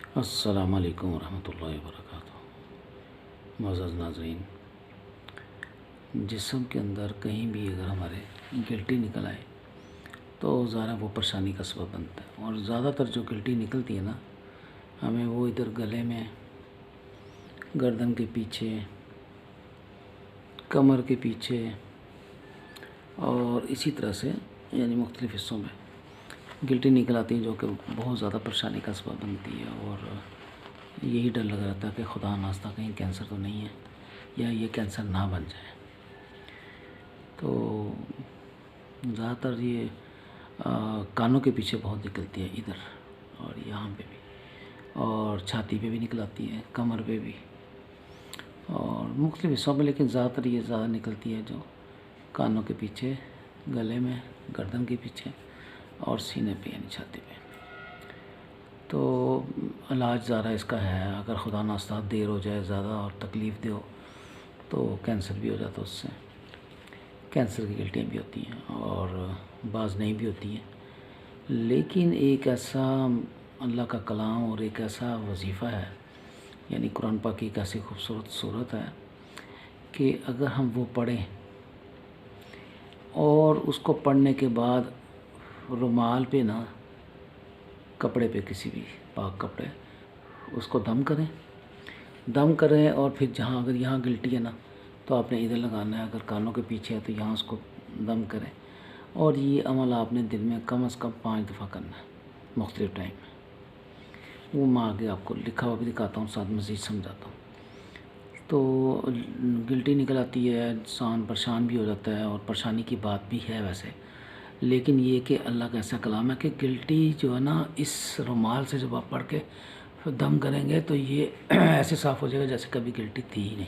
अस्सलाम वालेकुम रहमतुल्लाहि व बरकातुहू। मुअज़्ज़ज़ नाज़रीन, जिस्म के अंदर कहीं भी अगर हमारे गिल्टी निकल आए तो ज़ाहिर वो परेशानी का सबब बनता है। और ज़्यादातर जो गिल्टी निकलती है ना, हमें वो इधर गले में, गर्दन के पीछे, कमर के पीछे और इसी तरह से यानी मुख्तलिफ़ हिस्सों में गिल्टी निकल आती है, जो कि बहुत ज़्यादा परेशानी का सबब बनती है। और यही डर लगा रहता है कि खुदा नास्ता कहीं कैंसर तो नहीं है या ये कैंसर ना बन जाए। तो ज़्यादातर ये कानों के पीछे बहुत निकलती है, इधर और यहाँ पे भी, और छाती पे भी निकल आती है, कमर पे भी और मुख्तलिफ़ हिस्सों में, लेकिन ज़्यादातर ये ज़्यादा निकलती है जो कानों के पीछे, गले में, गर्दन के पीछे और सीने पे यानी छाती पे। तो इलाज ज़्यादा इसका है, अगर खुदा नास्ता देर हो जाए ज़्यादा और तकलीफ़ दे हो तो कैंसर भी हो जाता है उससे। कैंसर की गिल्टियाँ भी होती हैं और बाज़ नहीं भी होती हैं, लेकिन एक ऐसा अल्लाह का कलाम और एक ऐसा वजीफ़ा है, यानी कुरान पाक की एक ऐसी खूबसूरत सूरत है कि अगर हम वो पढ़ें और उसको पढ़ने के बाद रुमाल पे ना, कपड़े पे, किसी भी पाक कपड़े, उसको दम करें और फिर जहाँ अगर यहाँ गिल्टी है ना तो आपने इधर लगाना है, अगर कानों के पीछे है तो यहाँ उसको दम करें। और ये अमल आपने दिन में कम से कम 5 दफ़ा करना है, मुख्तलिफ़ टाइम में। वो मैं आगे आपको लिखा हुआ भी दिखाता हूँ, साथ मज़ीद समझाता हूँ। तो गिल्टी निकल आती है, इंसान परेशान भी हो जाता है और परेशानी की बात भी है वैसे, लेकिन ये कि अल्लाह का ऐसा कलाम है कि गिल्टी जो है ना, इस रुमाल से जब आप पढ़ के फिर दम करेंगे तो ये ऐसे साफ़ हो जाएगा जैसे कभी गिल्टी थी ही नहीं,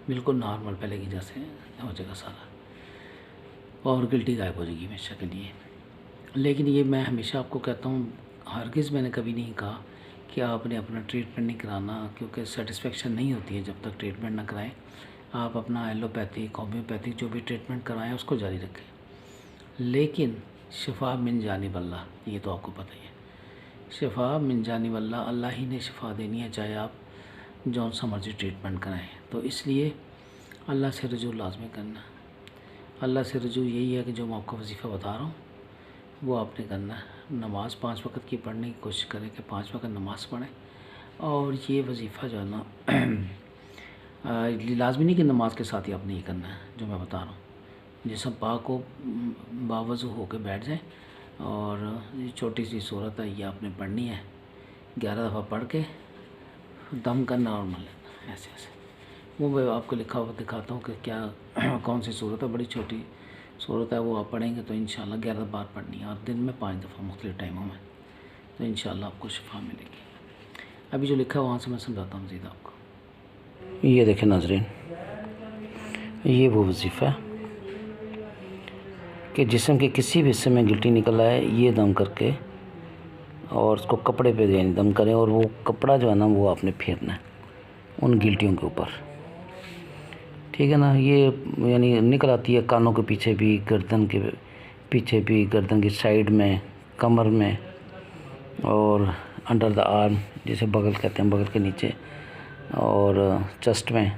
बिल्कुल नॉर्मल पहले की जैसे हो जाएगा सारा, और गिल्टी गायब हो जाएगी हमेशा के लिए। लेकिन ये मैं हमेशा आपको कहता हूँ, हरगिज़ मैंने कभी नहीं कहा कि आपने अपना ट्रीटमेंट नहीं कराना, क्योंकि सेटिस्फेक्शन नहीं होती है जब तक ट्रीटमेंट ना कराएं। आप अपना एलोपैथिक, होम्योपैथिक जो भी ट्रीटमेंट करवाएं उसको जारी रखें, लेकिन शिफा मिन जानिबल्लाह, ये तो आपको पता ही है। शिफा मिन जानिबल्लाह, अल्लाह ही ने शिफा देनी है, चाहे आप जौन सा मर्जी ट्रीटमेंट कराएं। तो इसलिए अल्लाह से रजू लाजमी करना। अल्लाह से रजू यही है कि जो मैं आपको वजीफ़ा बता रहा हूँ वो आपने करना है। नमाज़ 5 वक़्त की पढ़ने की कोशिश करें कि 5 वक़्त नमाज़ पढ़ें। और ये वजीफ़ा जो है ना लाजमी नहीं कि नमाज के साथ ही आपने ये करना है जो मैं बता रहा हूँ। जिसम पाक को बावज़ू होकर बैठ जाए और ये छोटी सी सूरत है, ये आपने पढ़नी है, 11 दफ़ा पढ़ के दम करना और मन लेना, ऐसे ऐसे। वो मैं आपको लिखा हुआ दिखाता हूँ कि क्या कौन सी सूरत है, बड़ी छोटी सूरत है, वो आप पढ़ेंगे तो इंशाल्लाह 11 बार पढ़नी है और दिन में 5 दफ़ा मुख्तलिफ़ टाइमों में, तो इंशाल्लाह आपको शिफा मिलेगी। अभी जो लिखा है वहाँ से मैं समझाता हूँ मज़ीद आपको। ये देखें नाज़रीन, ये वो वजीफ़ा है कि जिस्म के किसी भी हिस्से में गिल्टी निकल आए, ये दम करके और उसको कपड़े पे यानी दम करें, और वो कपड़ा जो है ना वो आपने फेरना है उन गिल्टियों के ऊपर, ठीक है ना। ये यानी निकल आती है कानों के पीछे भी, गर्दन के पीछे भी, गर्दन की साइड में, कमर में और अंडर द आर्म, जिसे बगल कहते हैं, बगल के नीचे, और चेस्ट में।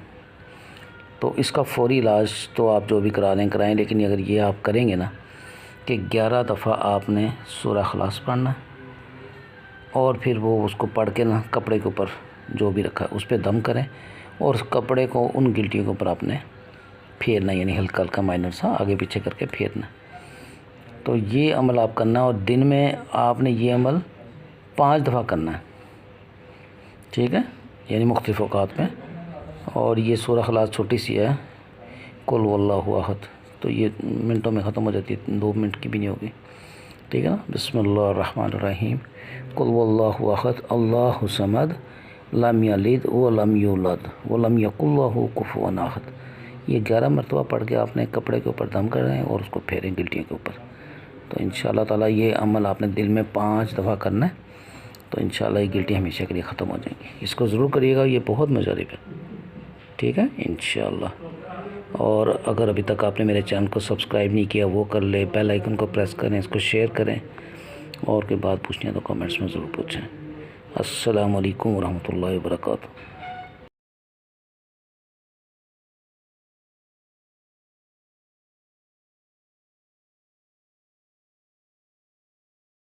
तो इसका फ़ौरी इलाज तो आप जो भी करा लें कराएं, लेकिन अगर ये आप करेंगे ना कि 11 दफ़ा आपने सूरह इखलास पढ़ना और फिर वो उसको पढ़ के ना कपड़े के ऊपर जो भी रखा है उस पर दम करें और उस कपड़े को उन गिल्टियों के ऊपर आपने फेरना, यानी हल्का हल्का माइनर सा आगे पीछे करके फेरना। तो ये अमल आप करना और दिन में आपने ये अमल 5 दफ़ा करना है, ठीक है, यानी मुख्तलिफ़ औक़ात में। और ये सूरह इखलास छोटी सी है, कुल वल्लाहु अहद, तो ये मिनटों में ख़त्म हो जाती है, 2 मिनट की भी नहीं होगी, ठीक है ना। बिस्मिल्लाहिर्रहमानिर्रहीम, कुल वल्लाहु अहद अल्लाहु समद लम यलिद व लम यूलद व लम यकुल लहू कुफुवन अहद। ये 11 मरतबा पढ़ के आपने कपड़े के ऊपर दम कर रहे हैं और उसको फेरें गिल्टियों के ऊपर। तो इंशाअल्लाह ताला ये अमल आपने दिल में 5 दफ़ा करना है, तो इंशाअल्लाह ये गिल्टी हमेशा के लिए ख़त्म हो जाएंगी। इसको ज़रूर करिएगा, ये बहुत मुजर्रब है, ठीक है इंशाअल्लाह। और अगर अभी तक आपने मेरे चैनल को सब्सक्राइब नहीं किया वो कर ले, बेल आइकन को प्रेस करें, इसको शेयर करें, और के बाद पूछनी है तो कमेंट्स में ज़रूर पूछें। अस्सलामु अलैकुम वरहमतुल्लाहि वबरकातुहू।